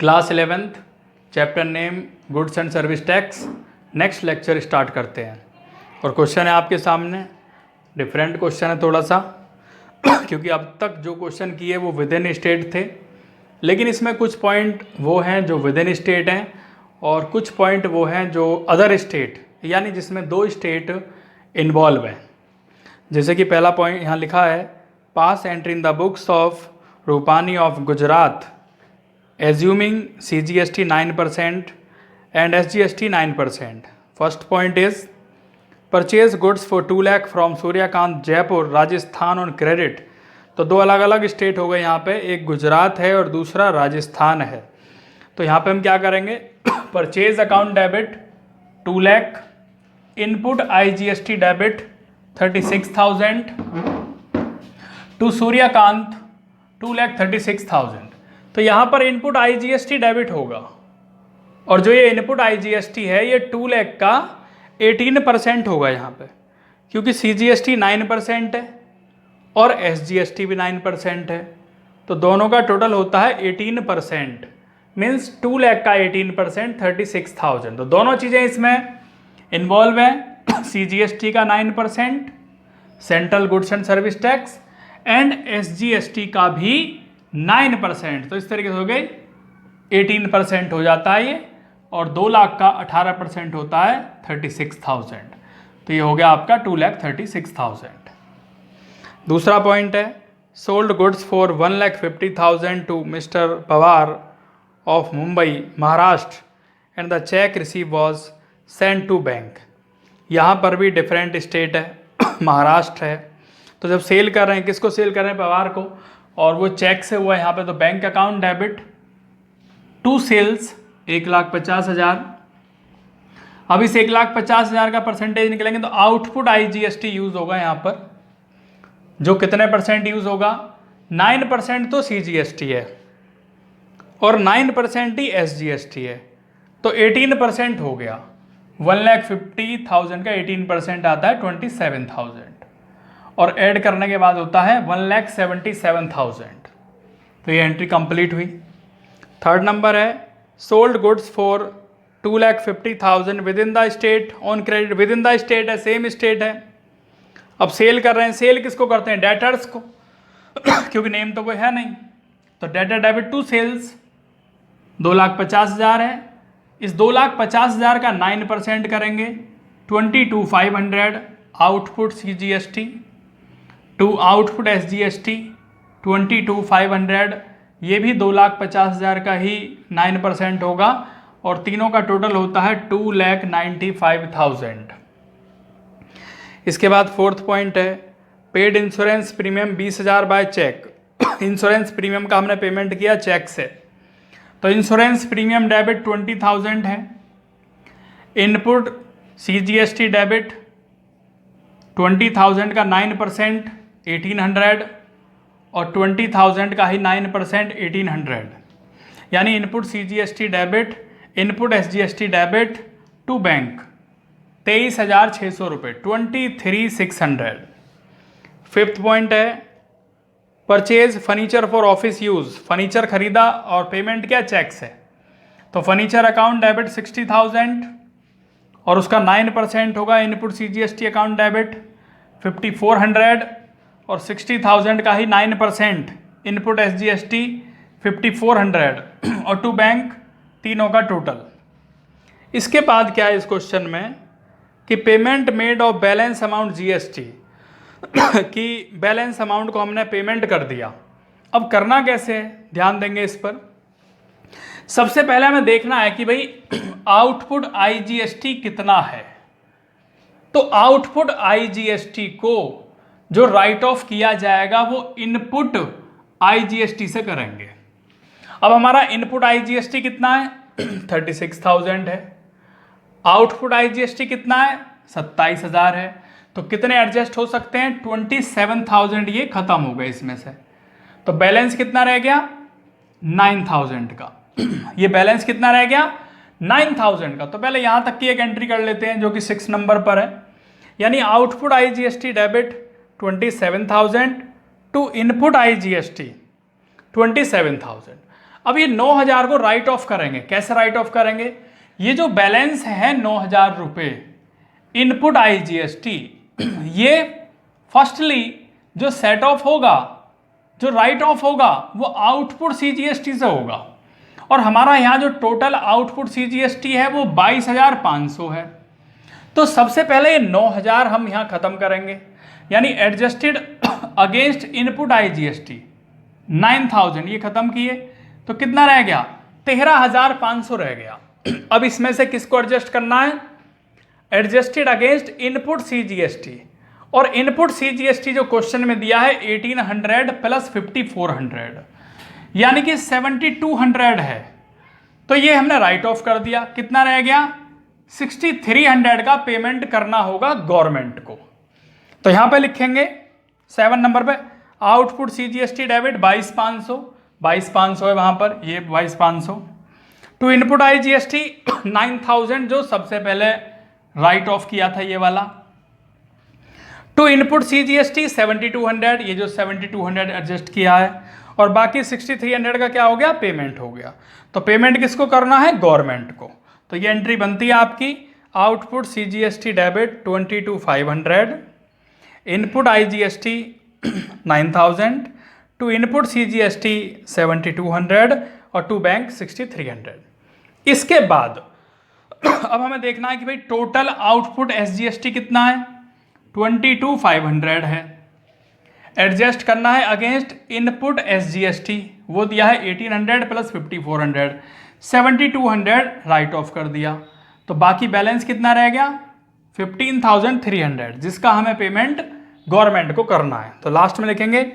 Class 11th chapter name goods and service tax. Next lecture start करते हैं और question है आपके सामने। डिफरेंट क्वेश्चन है थोड़ा सा क्योंकि अब तक जो क्वेश्चन किए वो विद इन स्टेट थे, लेकिन इसमें कुछ पॉइंट वो हैं जो विद इन स्टेट हैं और कुछ पॉइंट वो हैं जो अदर स्टेट, यानी जिसमें दो स्टेट इन्वॉल्व हैं। जैसे कि पहला पॉइंट यहाँ लिखा है, pass entry in the books of Rupani of Gujarat assuming CGST 9% and SGST 9%. First point is purchase goods for 2 lakh from Suryakant Jaipur Rajasthan on credit। तो दो अलग अलग स्टेट हो गए यहाँ पे, एक गुजरात है और दूसरा राजस्थान है। तो यहाँ पे हम क्या करेंगे, purchase account debit 2 lakh, input IGST debit 36,000 to Suryakant 2,36,000। तो यहाँ पर इनपुट IGST डेबिट होगा और जो ये इनपुट IGST है ये 2 लाख का 18% होगा यहाँ पे, क्योंकि CGST 9% है और SGST भी 9% है। तो दोनों का टोटल होता है 18%, मीन्स 2 लाख का 18% 36,000। तो दोनों चीज़ें इसमें इन्वॉल्व हैं, CGST का 9%, central goods and service tax, and SGST का भी 9%। तो इस तरीके से हो गई 18% हो जाता है ये, और 2 लाख का 18% होता है 36,000। तो ये हो गया आपका 2,36,000। दूसरा पॉइंट है, sold goods for 1,50,000 to mister Pawar of Mumbai Maharashtra and the cheque receive was send to bank. यहाँ पर भी डिफरेंट स्टेट है, महाराष्ट्र है। तो जब सेल कर रहे हैं, किसको सेल कर रहे हैं, पवार को, और वो चेक से हुआ यहाँ पे, तो bank account debit to sales 1,50,000। अब इस 1,50,000 का परसेंटेज निकलेंगे तो आउटपुट IGST यूज होगा यहाँ पर, जो कितने परसेंट यूज होगा, 9% तो CGST है और 9% ही SGST है, तो 18% हो गया। 1,50,000 का 18% आता है 27,000 और ऐड करने के बाद होता है 1,77,000। तो ये एंट्री कंप्लीट हुई। थर्ड नंबर है, sold goods for 2,50,000 with in the state on credit. With in the state है, सेम स्टेट है। अब सेल कर रहे हैं, सेल किसको करते हैं, डेटर्स को क्योंकि नेम तो कोई है नहीं। तो डेटर डेबिट टू सेल्स 2,50,000 है। इस 2,50,000 का 9% करेंगे 22,500 output CGST to output SGST 22,500, ये भी 2,50,000 का ही 9% होगा और तीनों का टोटल होता है 2,95,000। इसके बाद फोर्थ पॉइंट है, paid insurance premium 20,000 by cheque. Insurance premium का हमने पेमेंट किया चेक से, तो इंश्योरेंस प्रीमियम डेबिट 20,000 है। इनपुट CGST डेबिट 20,000 का 9% 1,800 और 20,000 का ही 9% 1,800, यानी input CGST debit, input SGST debit to bank 23,600 रुपये 23,600। फिफ्थ पॉइंट है, purchase furniture for office use. Furniture खरीदा और पेमेंट क्या, चेक से। तो फर्नीचर अकाउंट डेबिट 60,000 और उसका 9% होगा इनपुट CGST अकाउंट डेबिट 5,400 और 60,000 का ही 9% इनपुट SGST 5,400 और टू बैंक, तीनों का टोटल। इसके बाद क्या है इस क्वेश्चन में कि payment made of balance amount GST कि बैलेंस अमाउंट को हमने पेमेंट कर दिया। अब करना कैसे है, ध्यान देंगे इस पर। सबसे पहले हमें देखना है कि भाई आउटपुट IGST कितना है। तो आउटपुट IGST को जो राइट ऑफ किया जाएगा वो इनपुट IGST से करेंगे। अब हमारा इनपुट IGST कितना है 36,000 है, आउटपुट IGST कितना है 27,000 है। तो कितने एडजस्ट हो सकते हैं, 27,000 ये खत्म हो गए इसमें से। तो बैलेंस कितना रह गया 9,000 का ये बैलेंस कितना रह गया 9,000 का। तो पहले यहां तक की एक एंट्री कर लेते हैं जो कि 6 नंबर पर है, यानी output IGST debit 27,000 to input IGST 27,000। अब ये 9,000 को राइट ऑफ करेंगे। कैसे राइट ऑफ करेंगे? ये जो बैलेंस है 9,000 रुपये इनपुट IGST, ये फर्स्टली जो सेट ऑफ होगा, जो राइट ऑफ होगा वो आउटपुट CGST से होगा, और हमारा यहाँ जो टोटल आउटपुट CGST है वो 22,500 है। तो सबसे पहले ये 9,000 हम यहाँ ख़त्म करेंगे, यानी एडजस्टेड अगेंस्ट इनपुट IGST 9,000 ये ख़त्म किए, तो कितना रह गया? 13,500 रह गया। अब इसमें से किसको एडजस्ट करना है? एडजस्टेड अगेंस्ट इनपुट CGST, और इनपुट CGST जो क्वेश्चन में दिया है 1800 प्लस 5400, यानी कि 7200 है। तो ये हमने राइट ऑफ कर दिया। कितना रह गया? 6300 का पेमेंट करना होगा गवर्नमेंट को। तो यहां पे लिखेंगे 7 नंबर पे आउटपुट CGST डेबिट 22,500 है वहां पर, ये 22,500 टू इनपुट IGST 9,000 जो सबसे पहले राइट ऑफ किया था ये वाला, टू इनपुट CGST 7200, ये जो 7200 एडजस्ट किया है, और बाकी 6300 का क्या हो गया? पेमेंट हो गया। तो पेमेंट किसको करना है? गवर्नमेंट को। तो ये एंट्री बनती है आपकी output CGST debit 22,500, input IGST 9,000, to input CGST 7200 और टू बैंक 6300। इसके बाद अब हमें देखना है कि भाई टोटल आउटपुट SGST कितना है? 22,500 है। एडजस्ट करना है अगेंस्ट इनपुट SGST, वो दिया है 1800 प्लस 5400, 7200 राइट ऑफ कर दिया। तो बाकी बैलेंस कितना रह गया? 15,300, जिसका हमें पेमेंट गवर्नमेंट को करना है। तो लास्ट में लिखेंगे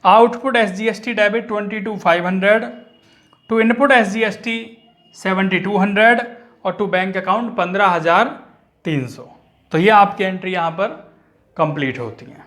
output SGST debit 22,500, to input SGST 7200 और टू बैंक अकाउंट 15,300। तो ये आपकी एंट्री यहाँ पर कंप्लीट होती हैं।